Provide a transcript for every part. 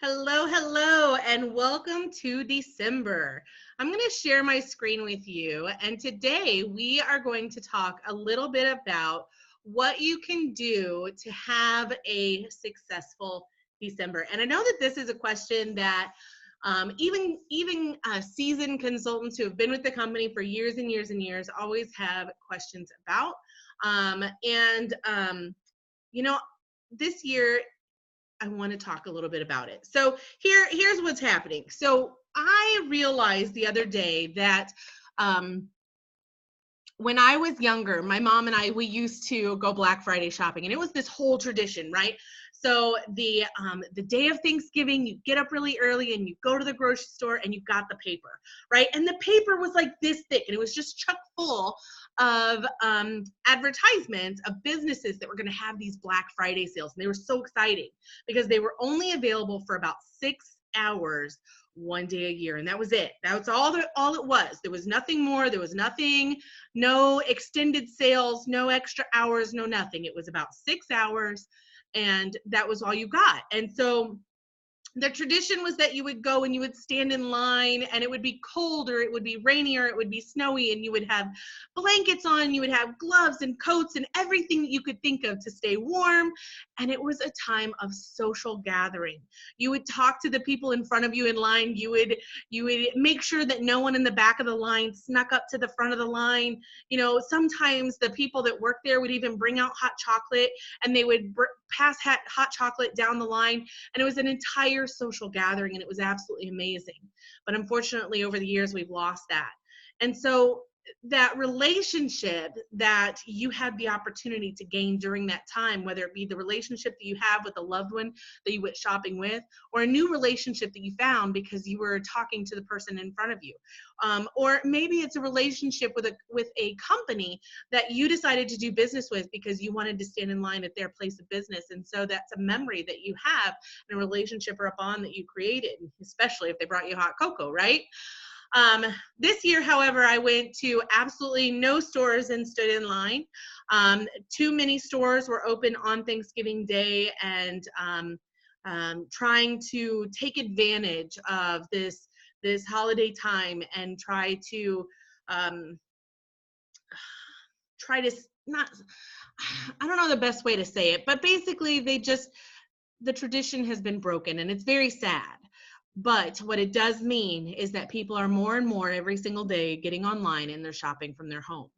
Hello, hello, and welcome to December. I'm going to share my screen with you, and today we are going to talk a little bit about what you can do to have a successful December. And I know that this is a question that even seasoned consultants who have been with the company for years and years and years always have questions about. And you know, this year I want to talk a little bit about it. So here's what's happening. So I realized the other day that um, when I was younger, my mom and we used to go Black Friday shopping, and it was this whole tradition, right? So the day of Thanksgiving, you get up really early and you go to the grocery store and you got the paper, right? And the paper was like this thick, and it was just chock full of advertisements of businesses that were going to have these Black Friday sales, and they were so exciting because they were only available for about 6 hours one day a year, and that was it. That's all it was. There was nothing more. There was nothing, no extended sales, no extra hours, no nothing. It was about 6 hours, and that was all you got. And so the tradition was that you would go and you would stand in line, and it would be cold or it would be rainy or it would be snowy, and you would have blankets on, you would have gloves and coats and everything that you could think of to stay warm. And it was a time of social gathering. You would talk to the people in front of you in line. You would make sure that no one in the back of the line snuck up to the front of the line. You know, sometimes the people that worked there would even bring out hot chocolate, and they would pass hot chocolate down the line, and it was an entire social gathering, and it was absolutely amazing. But unfortunately, over the years, we've lost that. And so that relationship that you had the opportunity to gain during that time, whether it be the relationship that you have with a loved one that you went shopping with, or a new relationship that you found because you were talking to the person in front of you, or maybe it's a relationship with a company that you decided to do business with because you wanted to stand in line at their place of business. And so that's a memory that you have in a relationship or a bond that you created, especially if they brought you hot cocoa, right? This year, however, I went to absolutely no stores and stood in line. Too many stores were open on Thanksgiving Day, and trying to take advantage of this holiday time and um, try to not, I don't know the best way to say it, but basically the tradition has been broken, and it's very sad. But what it does mean is that people are more and more every single day getting online and they're shopping from their home.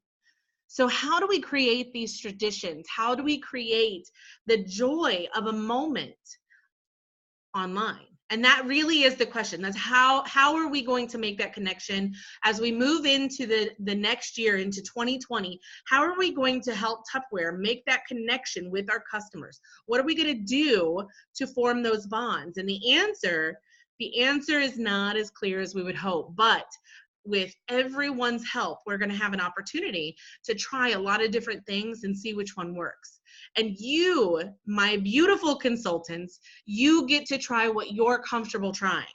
So how do we create these traditions? How do we create the joy of a moment online? And that really is the question. That's how are we going to make that connection as we move into the next year, into 2020? How are we going to help Tupperware make that connection with our customers? What are we going to do to form those bonds? And the answer is not as clear as we would hope, but with everyone's help, we're going to have an opportunity to try a lot of different things and see which one works. And you, my beautiful consultants, you get to try what you're comfortable trying.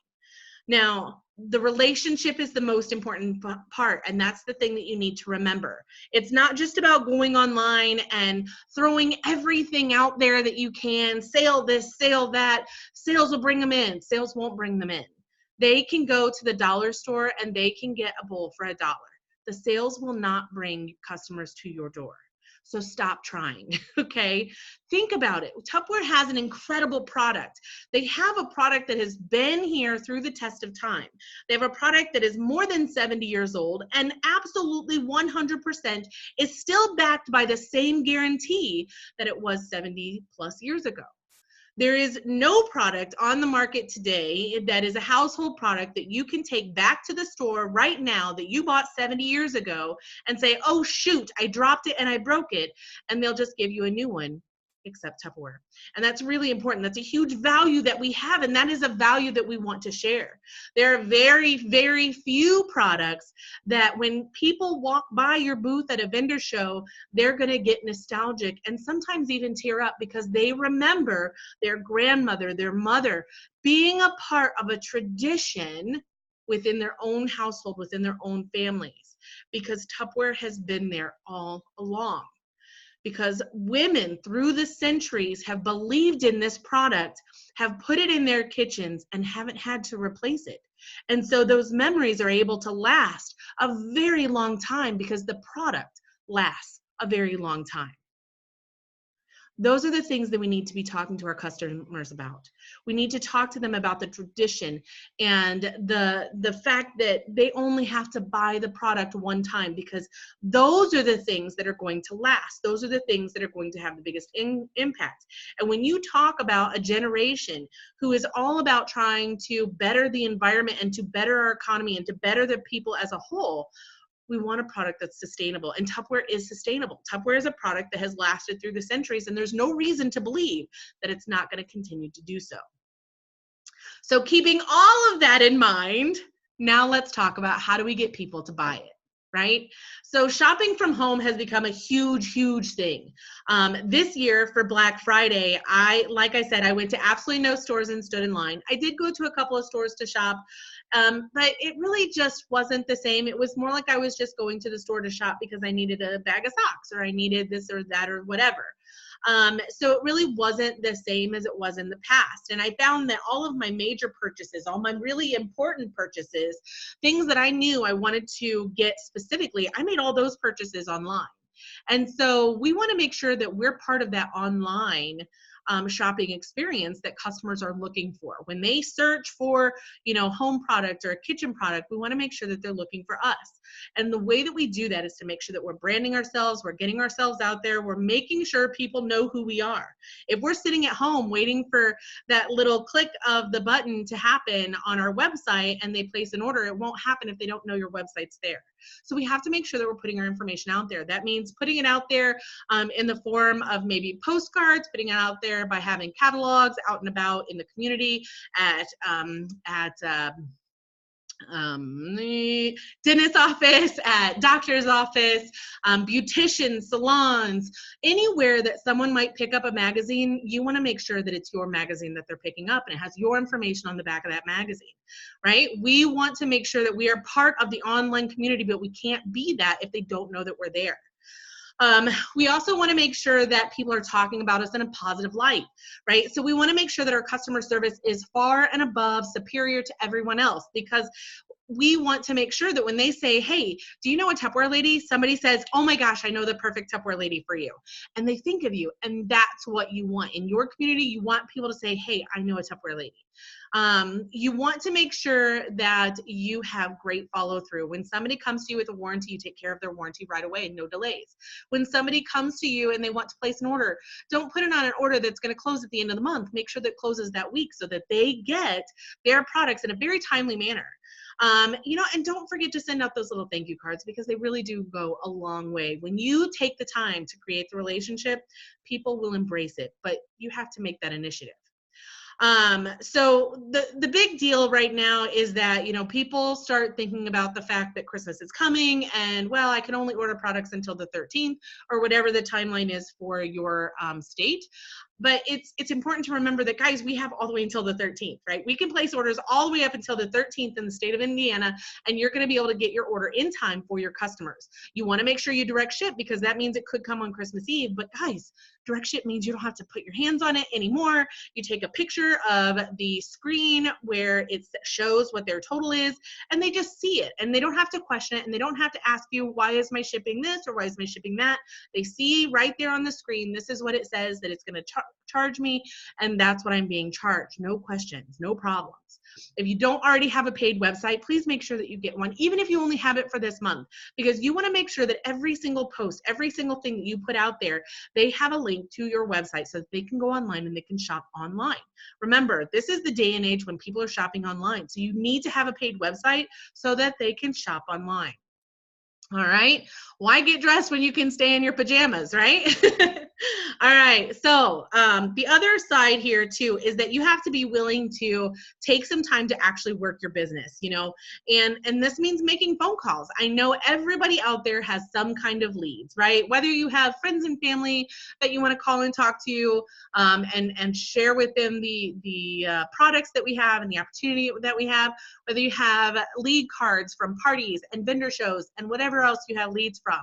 Now, the relationship is the most important part, and that's the thing that you need to remember. It's not just about going online and throwing everything out there that you can, sale this, sale that. Sales will bring them in. Sales won't bring them in. They can go to the dollar store and they can get a bowl for $1. The sales will not bring customers to your door. So stop trying, okay? Think about it. Tupperware has an incredible product. They have a product that has been here through the test of time. They have a product that is more than 70 years old, and absolutely 100% is still backed by the same guarantee that it was 70 plus years ago. There is no product on the market today that is a household product that you can take back to the store right now that you bought 70 years ago and say, oh shoot, I dropped it and I broke it, and they'll just give you a new one, except Tupperware. And that's really important. That's a huge value that we have, and that is a value that we want to share. There are very, very few products that when people walk by your booth at a vendor show, they're going to get nostalgic and sometimes even tear up because they remember their grandmother, their mother, being a part of a tradition within their own household, within their own families, because Tupperware has been there all along. because women through the centuries have believed in this product, have put it in their kitchens, and haven't had to replace it. And so those memories are able to last a very long time because the product lasts a very long time. Those are the things that we need to be talking to our customers about. We need to talk to them about the tradition and the fact that they only have to buy the product one time, because those are the things that are going to last. Those are the things that are going to have the biggest impact. And when you talk about a generation who is all about trying to better the environment and to better our economy and to better the people as a whole, we want a product that's sustainable, and Tupperware is sustainable. Tupperware is a product that has lasted through the centuries, and there's no reason to believe that it's not going to continue to do so. So keeping all of that in mind, now let's talk about how do we get people to buy it, right? So shopping from home has become a huge, huge thing. This year for Black Friday, like I said, I went to absolutely no stores and stood in line. I did go to a couple of stores to shop, but it really just wasn't the same. It was more like I was just going to the store to shop because I needed a bag of socks or I needed this or that or whatever. So it really wasn't the same as it was in the past. And I found that all of my major purchases, all my really important purchases, things that I knew I wanted to get specifically, I made all those purchases online. And so we want to make sure that we're part of that online shopping experience that customers are looking for. When they search for, home product or a kitchen product, we want to make sure that they're looking for us. And the way that we do that is to make sure that we're branding ourselves, we're getting ourselves out there, we're making sure people know who we are. If we're sitting at home waiting for that little click of the button to happen on our website and they place an order, it won't happen if they don't know your website's there. So we have to make sure that we're putting our information out there. That means putting it out there in the form of maybe postcards, putting it out there by having catalogs out and about in the community, at the dentist's office, at doctor's office, beauticians, salons, anywhere that someone might pick up a magazine. You want to make sure that it's your magazine that they're picking up and it has your information on the back of that magazine, right? We want to make sure that we are part of the online community, but we can't be that if they don't know that we're there. We also want to make sure that people are talking about us in a positive light, right? So we want to make sure that our customer service is far and above superior to everyone else, because we want to make sure that when they say, hey, do you know a Tupperware lady? Somebody says, oh my gosh, I know the perfect Tupperware lady for you. And they think of you, and that's what you want. In your community, you want people to say, hey, I know a Tupperware lady. You want to make sure that you have great follow through. When somebody comes to you with a warranty, you take care of their warranty right away, no delays. When somebody comes to you and they want to place an order, don't put it on an order that's going to close at the end of the month. Make sure that it closes that week so that they get their products in a very timely manner. And don't forget to send out those little thank you cards, because they really do go a long way. When you take the time to create the relationship, people will embrace it, but you have to make that initiative. So the big deal right now is that, people start thinking about the fact that Christmas is coming and, well, I can only order products until the 13th or whatever the timeline is for your state. But it's important to remember that, guys, we have all the way until the 13th, right? We can place orders all the way up until the 13th in the state of Indiana, and you're going to be able to get your order in time for your customers. You want to make sure you direct ship, because that means it could come on Christmas Eve. But guys, direct ship means you don't have to put your hands on it anymore. You take a picture of the screen where it shows what their total is, and they just see it, and they don't have to question it, and they don't have to ask you, why is my shipping this or why is my shipping that? They see right there on the screen, this is what it says that it's going to charge me, and that's what I'm being charged. No questions, no problems. If you don't already have a paid website, please make sure that you get one, even if you only have it for this month, because you want to make sure that every single post, every single thing that you put out there, they have a link to your website so that they can go online and they can shop online. Remember, this is the day and age when people are shopping online, so you need to have a paid website so that they can shop online. All right. Why get dressed when you can stay in your pajamas, right? All right. So the other side here too is that you have to be willing to take some time to actually work your business, and this means making phone calls. I know everybody out there has some kind of leads, right? Whether you have friends and family that you want to call and talk to and share with them the products that we have and the opportunity that we have, whether you have lead cards from parties and vendor shows and whatever else you have leads from.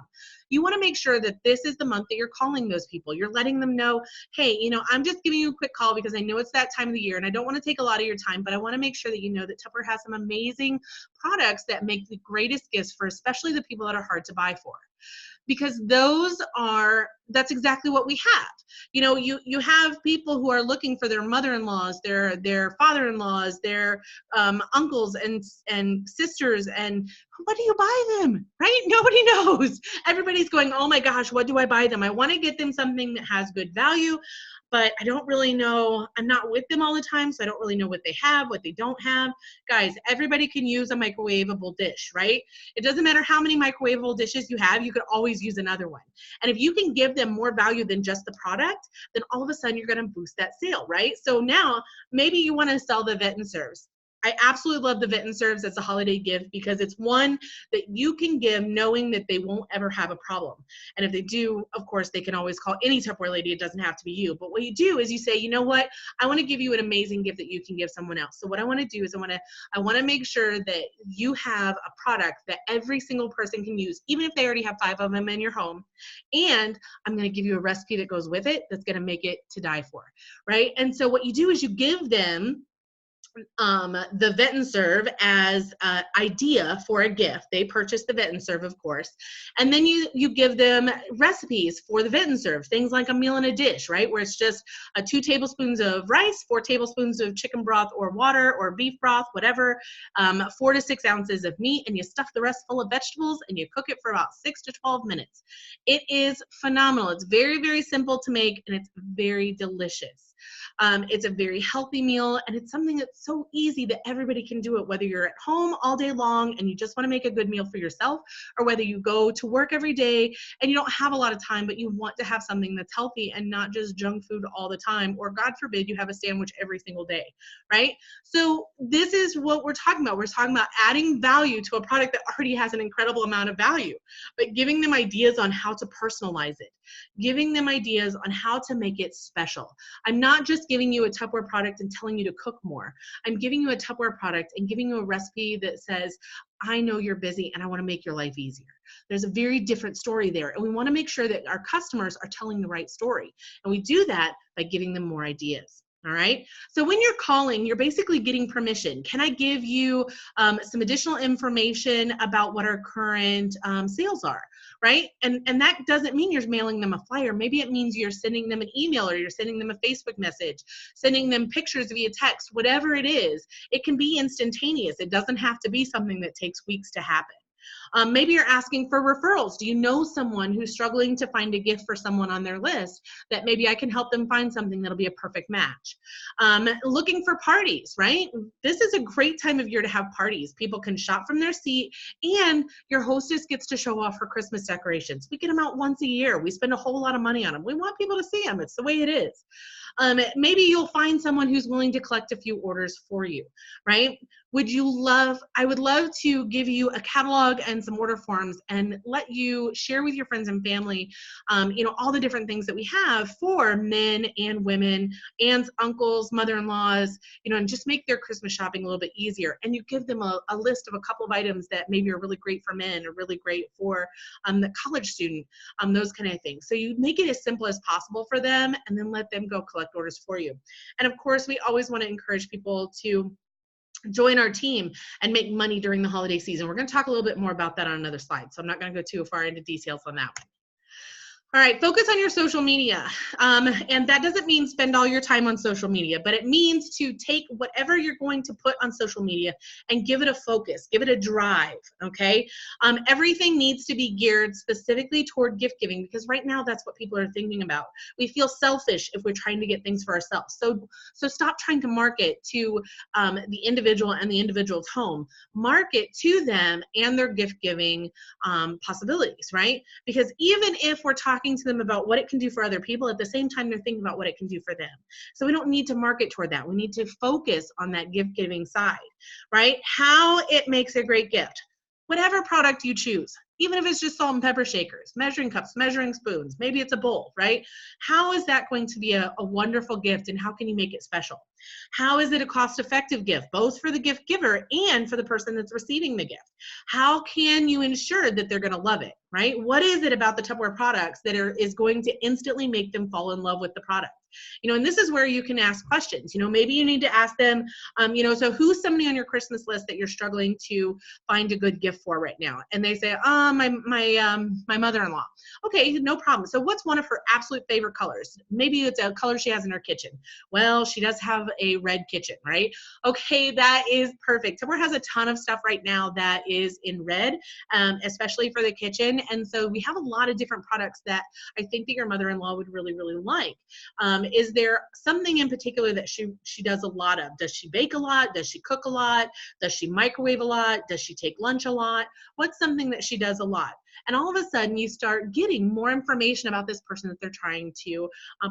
you want to make sure that this is the month that you're calling those people. You're letting them know, hey, you know, I'm just giving you a quick call because I know it's that time of the year and I don't want to take a lot of your time, but I want to make sure that you know that Tupperware has some amazing products that make the greatest gifts for especially the people that are hard to buy for. Because that's exactly what we have. You know, you have people who are looking for their mother-in-laws, their father-in-laws, their uncles and sisters, and what do you buy them, right? Nobody knows. Everybody's going, oh my gosh, what do I buy them? I want to get them something that has good value, but I don't really know. I'm not with them all the time, so I don't really know what they have, what they don't have. Guys, everybody can use a microwavable dish, right? It doesn't matter how many microwavable dishes you have, you could always use another one. And if you can give them more value than just the product, then all of a sudden you're going to boost that sale, right? So now maybe you want to sell the Vent and Serves. I absolutely love the Vent and Serves as a holiday gift because it's one that you can give knowing that they won't ever have a problem. And if they do, of course, they can always call any Tupperware lady. It doesn't have to be you. But what you do is you say, you know what? I want to give you an amazing gift that you can give someone else. So what I want to do is I want to make sure that you have a product that every single person can use, even if they already have 5 of them in your home. And I'm going to give you a recipe that goes with it that's going to make it to die for, right? And so what you do is you give them the Vent and Serve as an idea for a gift. They purchase the Vent and Serve, of course, and then you give them recipes for the Vent and Serve, things like a meal in a dish, right, where it's just 2 tablespoons of rice, 4 tablespoons of chicken broth or water or beef broth, whatever, 4 to 6 ounces of meat, and you stuff the rest full of vegetables and you cook it for about 6 to 12 minutes. It is phenomenal. It's very, very simple to make, and it's very delicious. It's a very healthy meal, and it's something that's so easy that everybody can do it, whether you're at home all day long and you just want to make a good meal for yourself, or whether you go to work every day and you don't have a lot of time, but you want to have something that's healthy and not just junk food all the time, or God forbid, you have a sandwich every single day, right? So this is what we're talking about. We're talking about adding value to a product that already has an incredible amount of value, but giving them ideas on how to personalize it, giving them ideas on how to make it special. I'm not just giving you a Tupperware product and telling you to cook more. I'm giving you a Tupperware product and giving you a recipe that says, I know you're busy and I want to make your life easier. There's a very different story there. And we want to make sure that our customers are telling the right story. And we do that by giving them more ideas. All right. So when you're calling, you're basically getting permission. Can I give you some additional information about what our current sales are? Right. And that doesn't mean you're mailing them a flyer. Maybe it means you're sending them an email, or you're sending them a Facebook message, sending them pictures via text, whatever it is. It can be instantaneous. It doesn't have to be something that takes weeks to happen. Maybe you're asking for referrals. Do you know someone who's struggling to find a gift for someone on their list that maybe I can help them find something that'll be a perfect match? Looking for parties, right? This is a great time of year to have parties. People can shop from their seat, and your hostess gets to show off her Christmas decorations. We get them out once a year. We spend a whole lot of money on them. We want people to see them. It's the way it is. Maybe you'll find someone who's willing to collect a few orders for you, right? I would love to give you a catalog and some order forms and let you share with your friends and family, all the different things that we have for men and women, aunts, uncles, mother-in-laws, and just make their Christmas shopping a little bit easier. And you give them a list of a couple of items that maybe are really great for men or really great for the college student, those kind of things. So you make it as simple as possible for them, and then let them go collect orders for you. And of course, we always want to encourage people to join our team and make money during the holiday season. We're going to talk a little bit more about that on another slide, so I'm not going to go too far into details on that one. All right, focus on your social media. And that doesn't mean spend all your time on social media, but it means to take whatever you're going to put on social media and give it a focus, give it a drive, okay? Everything needs to be geared specifically toward gift giving, because right now that's what people are thinking about. We feel selfish if we're trying to get things for ourselves. So stop trying to market to the individual and the individual's home. Market to them and their gift giving possibilities, right? Because even if we're talking to them about what it can do for other people, at the same time they're thinking about what it can do for them. So we don't need to market toward that. We need to focus on that gift giving side, right? How it makes a great gift. whatever product you choose, even if it's just salt and pepper shakers, measuring cups, measuring spoons, maybe it's a bowl, right? How is that going to be a wonderful gift, and how can you make it special? How is it a cost-effective gift, both for the gift giver and for the person that's receiving the gift? How can you ensure that they're going to love it, right? What is it about the Tupperware products that is going to instantly make them fall in love with the product? And this is where you can ask questions. Maybe you need to ask them, so who's somebody on your Christmas list that you're struggling to find a good gift for right now? And they say, my mother-in-law. Okay, no problem. So what's one of her absolute favorite colors? Maybe it's a color she has in her kitchen. Well, she does have a red kitchen, right? Okay, that is perfect. Tupperware has a ton of stuff right now that is in red, especially for the kitchen. And so we have a lot of different products that I think that your mother-in-law would really, really like. Is there something in particular that she does a lot of? Does she bake a lot? Does she cook a lot? Does she microwave a lot? Does she take lunch a lot? What's something that she does a lot? And all of a sudden you start getting more information about this person that they're trying to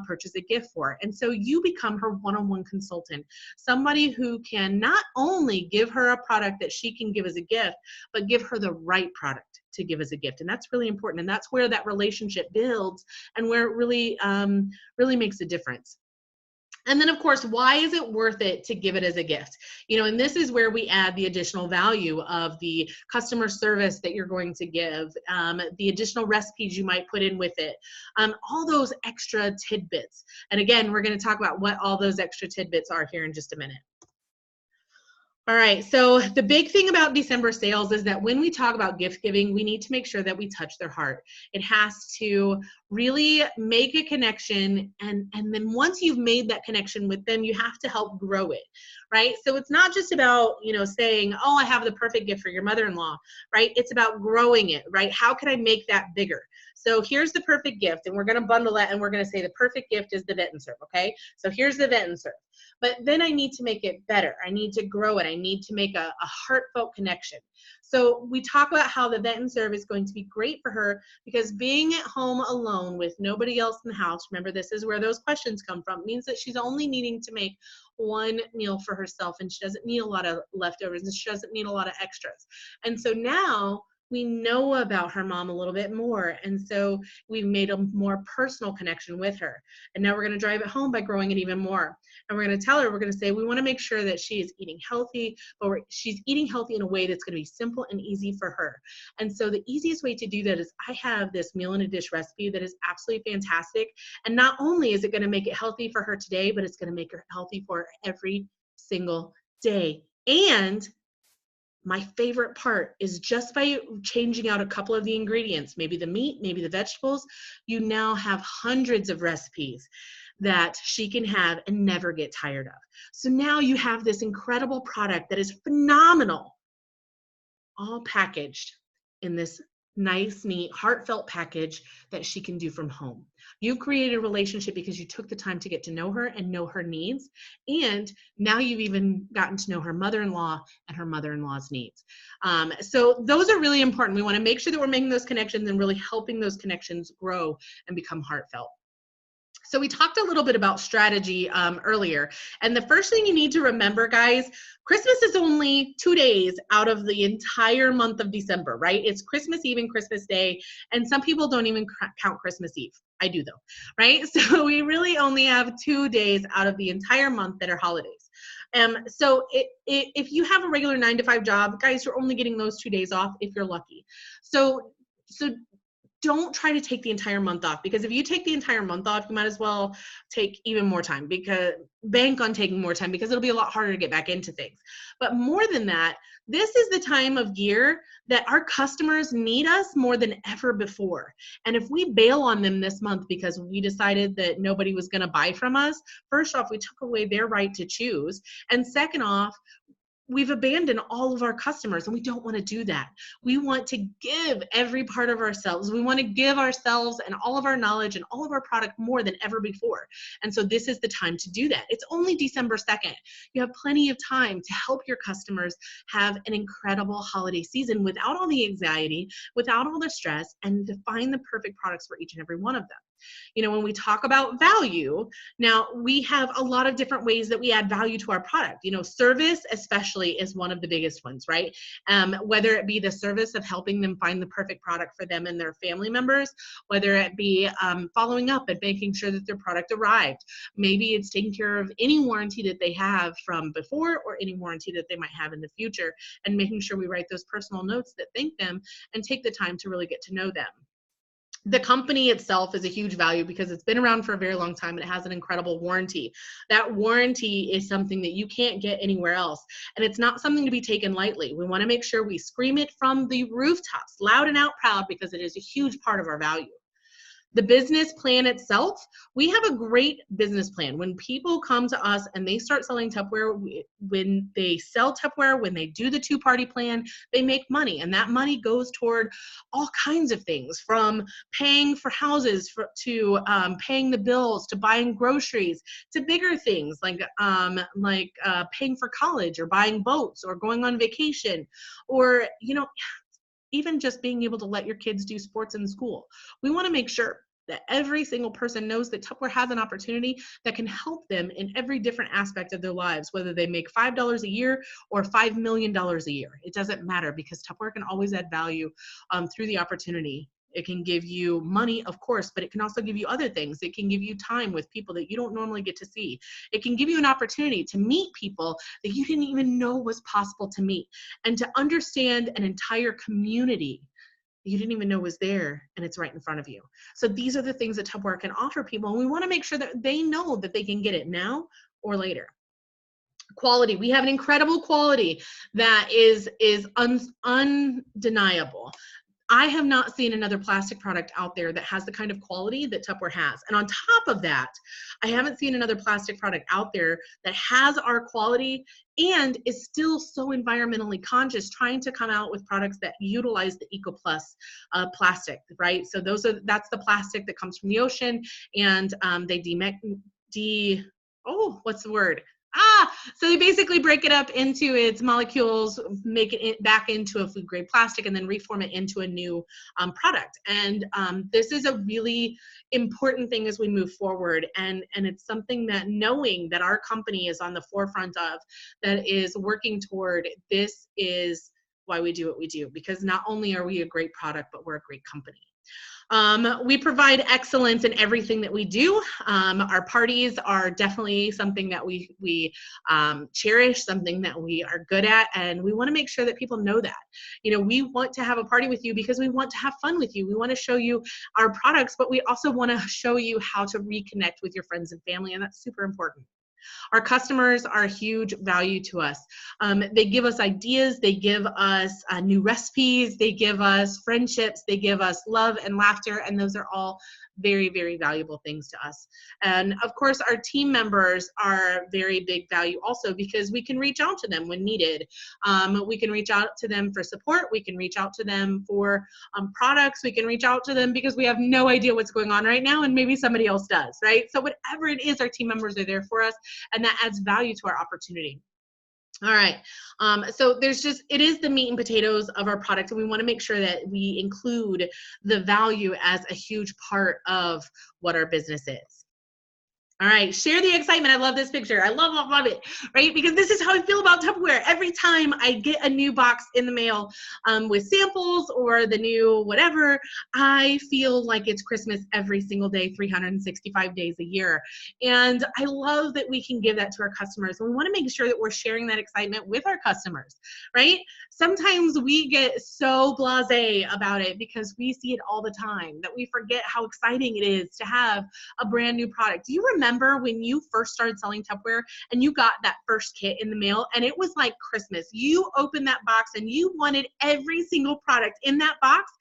purchase a gift for. And so you become her one-on-one consultant, somebody who can not only give her a product that she can give as a gift, but give her the right product to give as a gift. And that's really important. And that's where that relationship builds and where it really, really makes a difference. And then, of course, why is it worth it to give it as a gift? And this is where we add the additional value of the customer service that you're going to give, the additional recipes you might put in with it, all those extra tidbits. And again, we're going to talk about what all those extra tidbits are here in just a minute. All right, so the big thing about December sales is that when we talk about gift giving, we need to make sure that we touch their heart. It has to really make a connection, and then once you've made that connection with them, you have to help grow it, right? So it's not just about, saying, oh, I have the perfect gift for your mother-in-law, right? It's about growing it, right? How can I make that bigger? So here's the perfect gift, and we're going to bundle that, and we're going to say the perfect gift is the Vet and Serve, okay? So here's the Vet and Serve. But then I need to make it better. I need to grow it. I need to make a heartfelt connection. So we talk about how the Vet and Serve is going to be great for her because being at home alone with nobody else in the house, remember this is where those questions come from, means that she's only needing to make one meal for herself, and she doesn't need a lot of leftovers, and she doesn't need a lot of extras. And so now we know about her mom a little bit more, and so we've made a more personal connection with her. And now we're going to drive it home by growing it even more. And we're going to tell her, we're going to say, we want to make sure that she is eating healthy, but she's eating healthy in a way that's going to be simple and easy for her. And so the easiest way to do that is I have this meal in a dish recipe that is absolutely fantastic. And not only is it going to make it healthy for her today, but it's going to make her healthy for her every single day. And my favorite part is just by changing out a couple of the ingredients, maybe the meat, maybe the vegetables, you now have hundreds of recipes that she can have and never get tired of. So now you have this incredible product that is phenomenal, all packaged in this nice, neat, heartfelt package that she can do from home. You've created a relationship because you took the time to get to know her and know her needs. And now you've even gotten to know her mother-in-law and her mother-in-law's needs. So those are really important. We want to make sure that we're making those connections and really helping those connections grow and become heartfelt. So we talked a little bit about strategy earlier. And the first thing you need to remember, guys, Christmas is only 2 days out of the entire month of December, right? It's Christmas Eve and Christmas Day. And some people don't even count Christmas Eve. I do though, right? So we really only have 2 days out of the entire month that are holidays. So if you have a regular 9-to-5 job, guys, you're only getting those 2 days off if you're lucky. So don't try to take the entire month off, because if you take the entire month off, you might as well take even more time, because bank on taking more time, because it'll be a lot harder to get back into things. But more than that, this is the time of year that our customers need us more than ever before. And if we bail on them this month because we decided that nobody was going to buy from us, first off, we took away their right to choose. And second off, we've abandoned all of our customers, and we don't want to do that. We want to give every part of ourselves. We want to give ourselves and all of our knowledge and all of our product more than ever before. And so this is the time to do that. It's only December 2nd. You have plenty of time to help your customers have an incredible holiday season without all the anxiety, without all the stress, and to find the perfect products for each and every one of them. You know, when we talk about value, now we have a lot of different ways that we add value to our product. You know, service especially is one of the biggest ones, right? Whether it be the service of helping them find the perfect product for them and their family members, whether it be following up and making sure that their product arrived. Maybe it's taking care of any warranty that they have from before or any warranty that they might have in the future, and making sure we write those personal notes that thank them and take the time to really get to know them. The company itself is a huge value because it's been around for a very long time and it has an incredible warranty. That warranty is something that you can't get anywhere else, and it's not something to be taken lightly. We want to make sure we scream it from the rooftops, loud and out proud, because it is a huge part of our value. The business plan itself, we have a great business plan. When people come to us and they start selling Tupperware, when they sell Tupperware, when they do the two-party plan, they make money. And that money goes toward all kinds of things, from paying for houses to paying the bills, to buying groceries, to bigger things like paying for college or buying boats or going on vacation, or, you know, even just being able to let your kids do sports in school. We want to make sure that every single person knows that Tupperware has an opportunity that can help them in every different aspect of their lives, whether they make $5 a year or $5 million a year. It doesn't matter, because Tupperware can always add value through the opportunity. It can give you money, of course, but it can also give you other things. It can give you time with people that you don't normally get to see. It can give you an opportunity to meet people that you didn't even know was possible to meet, and to understand an entire community that you didn't even know was there, and it's right in front of you. So these are the things that Tupperware can offer people, and we want to make sure that they know that they can get it now or later. Quality. We have an incredible quality that is undeniable. I have not seen another plastic product out there that has the kind of quality that Tupperware has. And on top of that, I haven't seen another plastic product out there that has our quality and is still so environmentally conscious, trying to come out with products that utilize the EcoPlus plastic, right? So that's the plastic that comes from the ocean, and so they basically break it up into its molecules, make it back into a food grade plastic, and then reform it into a new product. And this is a really important thing as we move forward. And it's something that, knowing that our company is on the forefront of, that is working toward, this is why we do what we do, because not only are we a great product, but we're a great company. We provide excellence in everything that we do. Our parties are definitely something that we cherish, something that we are good at, and we want to make sure that people know that. You know, we want to have a party with you because we want to have fun with you. We want to show you our products, but we also want to show you how to reconnect with your friends and family, and that's super important. Our customers are a huge value to us. They give us ideas, they give us new recipes, they give us friendships, they give us love and laughter, and those are all very, very valuable things to us. And of course, our team members are very big value also, because we can reach out to them when needed. We can reach out to them for support. We can reach out to them for products. We can reach out to them because we have no idea what's going on right now, and maybe somebody else does, right? So whatever it is, our team members are there for us, and that adds value to our opportunity. All right, so it is the meat and potatoes of our product, and we want to make sure that we include the value as a huge part of what our business is. All right, share the excitement. I love this picture. I love it, right? Because this is how I feel about Tupperware. Every time I get a new box in the mail with samples or the new whatever, I feel like it's Christmas every single day, 365 days a year. And I love that we can give that to our customers. And we want to make sure that we're sharing that excitement with our customers, right? Sometimes we get so blasé about it because we see it all the time that we forget how exciting it is to have a brand new product. Do you remember when you first started selling Tupperware and you got that first kit in the mail and it was like Christmas? You opened that box and you wanted every single product in that box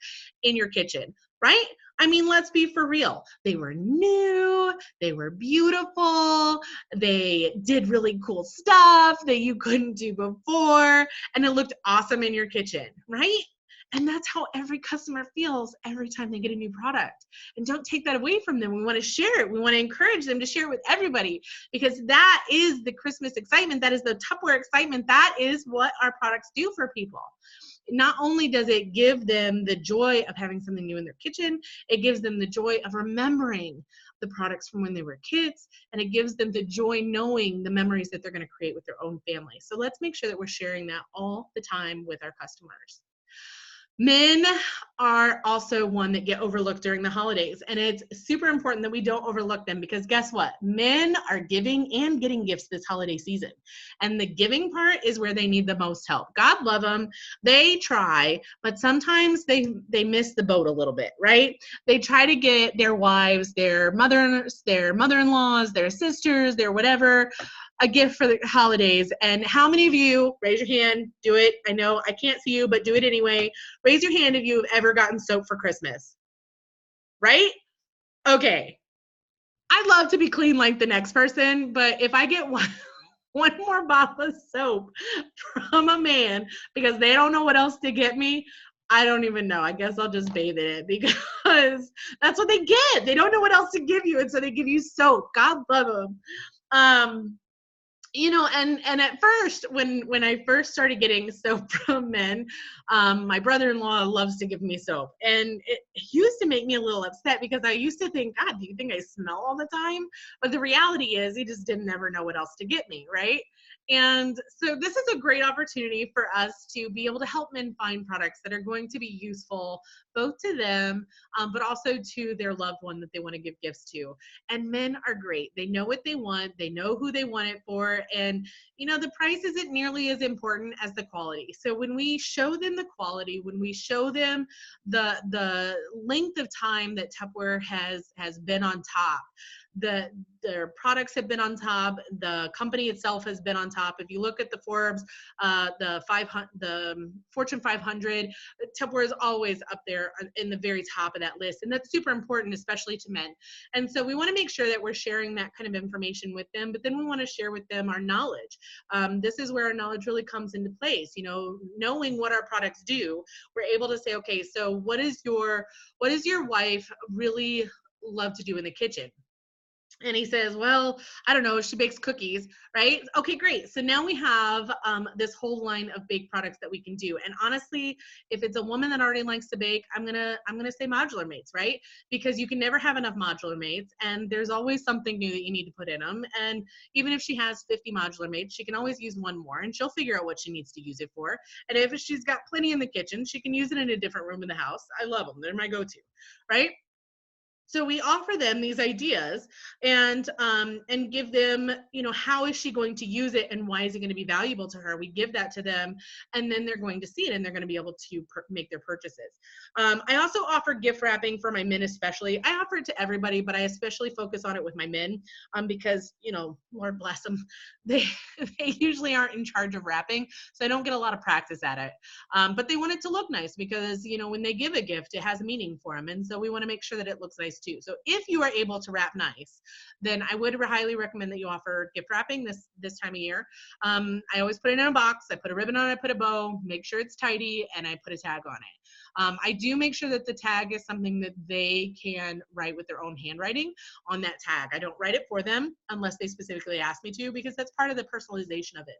in your kitchen, right? I mean, let's be for real. They were new, they were beautiful, they did really cool stuff that you couldn't do before, and it looked awesome in your kitchen, right? And that's how every customer feels every time they get a new product. And don't take that away from them. We want to share it. We want to encourage them to share it with everybody, because that is the Christmas excitement. That is the Tupperware excitement. That is what our products do for people. not only does it give them the joy of having something new in their kitchen, it gives them the joy of remembering the products from when they were kids, and it gives them the joy knowing the memories that they're going to create with their own family. So let's make sure that we're sharing that all the time with our customers. Men are also one that get overlooked during the holidays, and it's super important that we don't overlook them, because guess what? Men are giving and getting gifts this holiday season, and the giving part is where they need the most help. God love them. They try, but sometimes they miss the boat a little bit, right? They try to get their wives, their mother-in-laws, their sisters, their whatever, a gift for the holidays. And how many of you, raise your hand, do it. I know I can't see you, but do it anyway. Raise your hand if you've ever gotten soap for Christmas, right? Okay. I'd love to be clean like the next person, but if I get one more bottle of soap from a man because they don't know what else to get me, I don't even know. I guess I'll just bathe in it, because that's what they get. They don't know what else to give you, and so they give you soap. God love them. And at first, when I first started getting soap from men, my brother-in-law loves to give me soap, and it used to make me a little upset, because I used to think, God, do you think I smell all the time? But the reality is, he just didn't ever know what else to get me, right? And so this is a great opportunity for us to be able to help men find products that are going to be useful both to them, but also to their loved one that they want to give gifts to. And men are great. They know what they want. They know who they want it for. And, the price isn't nearly as important as the quality. So when we show them the quality, when we show them the length of time that Tupperware has been on top, their products have been on top, the company itself has been on top. If you look at the Forbes, the Fortune 500, Tupperware is always up there in the very top of that list, and that's super important, especially to men. And so we want to make sure that we're sharing that kind of information with them, but then we want to share with them our knowledge. This is where our knowledge really comes into place. Knowing what our products do, we're able to say, okay, so what does your wife really love to do in the kitchen? And he says, well, I don't know, she bakes cookies, right? Okay, great. So now we have this whole line of baked products that we can do. And honestly, if it's a woman that already likes to bake, I'm gonna say modular mates, right? Because you can never have enough modular mates, and there's always something new that you need to put in them. And even if she has 50 modular mates, she can always use one more, and she'll figure out what she needs to use it for. And if she's got plenty in the kitchen, she can use it in a different room in the house. I love them. They're my go-to, right? So we offer them these ideas and give them, how is she going to use it and why is it going to be valuable to her? We give that to them, and then they're going to see it and they're going to be able to make their purchases. I also offer gift wrapping for my men, especially. I offer it to everybody, but I especially focus on it with my men because, Lord bless them, they usually aren't in charge of wrapping, so I don't get a lot of practice at it. But they want it to look nice because, when they give a gift, it has meaning for them, and so we want to make sure that it looks nice too. So if you are able to wrap nice, then I would highly recommend that you offer gift wrapping this time of year. I always put it in a box. I put a ribbon on it, I put a bow, make sure it's tidy, and I put a tag on it. I do make sure that the tag is something that they can write with their own handwriting on that tag. I don't write it for them unless they specifically ask me to, because that's part of the personalization of it.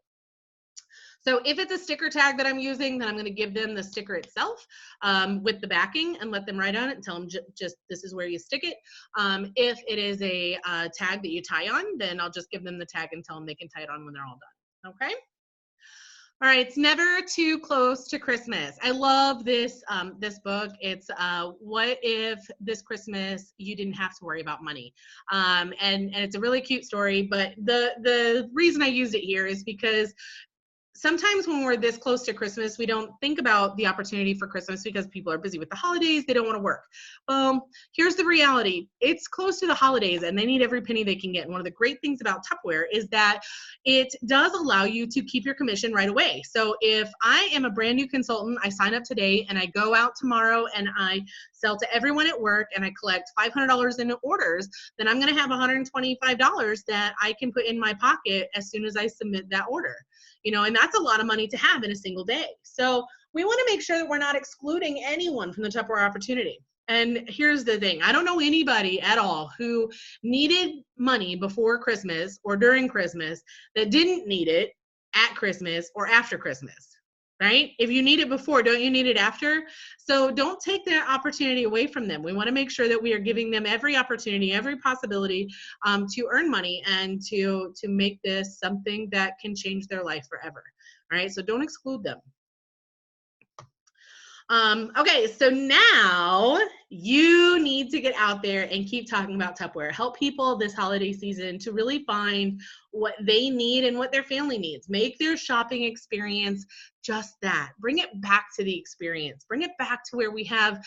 So if it's a sticker tag that I'm using, then I'm going to give them the sticker itself with the backing and let them write on it and tell them just this is where you stick it. If it is a tag that you tie on, then I'll just give them the tag and tell them they can tie it on when they're all done. Okay? All right, it's Never Too Close to Christmas. I love this this book. It's what if this Christmas you didn't have to worry about money, and it's a really cute story. But the reason I used it here is because sometimes when we're this close to Christmas, we don't think about the opportunity for Christmas because people are busy with the holidays. They don't want to work. Well, here's the reality. It's close to the holidays and they need every penny they can get. And one of the great things about Tupperware is that it does allow you to keep your commission right away. So if I am a brand new consultant, I sign up today and I go out tomorrow and I sell to everyone at work and I collect $500 in orders, then I'm going to have $125 that I can put in my pocket as soon as I submit that order. And that's a lot of money to have in a single day. So we want to make sure that we're not excluding anyone from the Tupperware opportunity. And here's the thing. I don't know anybody at all who needed money before Christmas or during Christmas that didn't need it at Christmas or after Christmas. right? If you need it before, don't you need it after? So don't take that opportunity away from them. We want to make sure that we are giving them every opportunity, every possibility to earn money and to make this something that can change their life forever. All right, so don't exclude them. Okay, so now you need to get out there and keep talking about Tupperware. Help people this holiday season to really find what they need and what their family needs. Make their shopping experience just that. Bring it back to the experience. Bring it back to where we have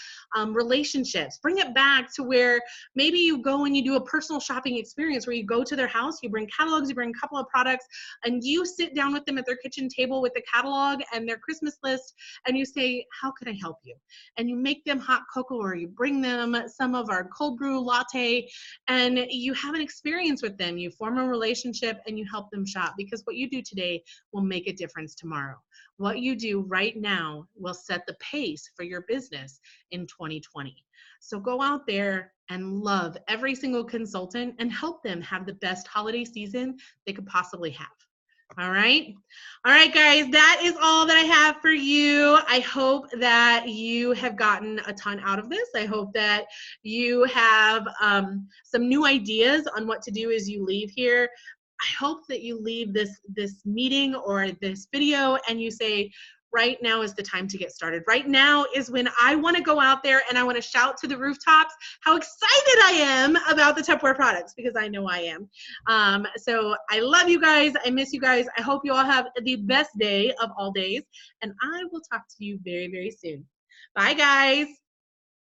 relationships. Bring it back to where maybe you go and you do a personal shopping experience where you go to their house, you bring catalogs, you bring a couple of products, and you sit down with them at their kitchen table with the catalog and their Christmas list, and you say, how can I help you? And you make them hot cocoa, or you bring them some of our cold brew latte, and you have an experience with them. You form a relationship and you help them shop, because what you do today will make a difference tomorrow. What you do right now will set the pace for your business in 2020. So go out there and love every single consultant and help them have the best holiday season they could possibly have. All right. All right, guys, that is all that I have for you. I hope that you have gotten a ton out of this. I hope that you have some new ideas on what to do as you leave here. I hope that you leave this meeting or this video and you say, right now is the time to get started. Right now is when I want to go out there and I want to shout to the rooftops how excited I am about the Tupperware products, because I know I am. So I love you guys. I miss you guys. I hope you all have the best day of all days, and I will talk to you very, very soon. Bye, guys.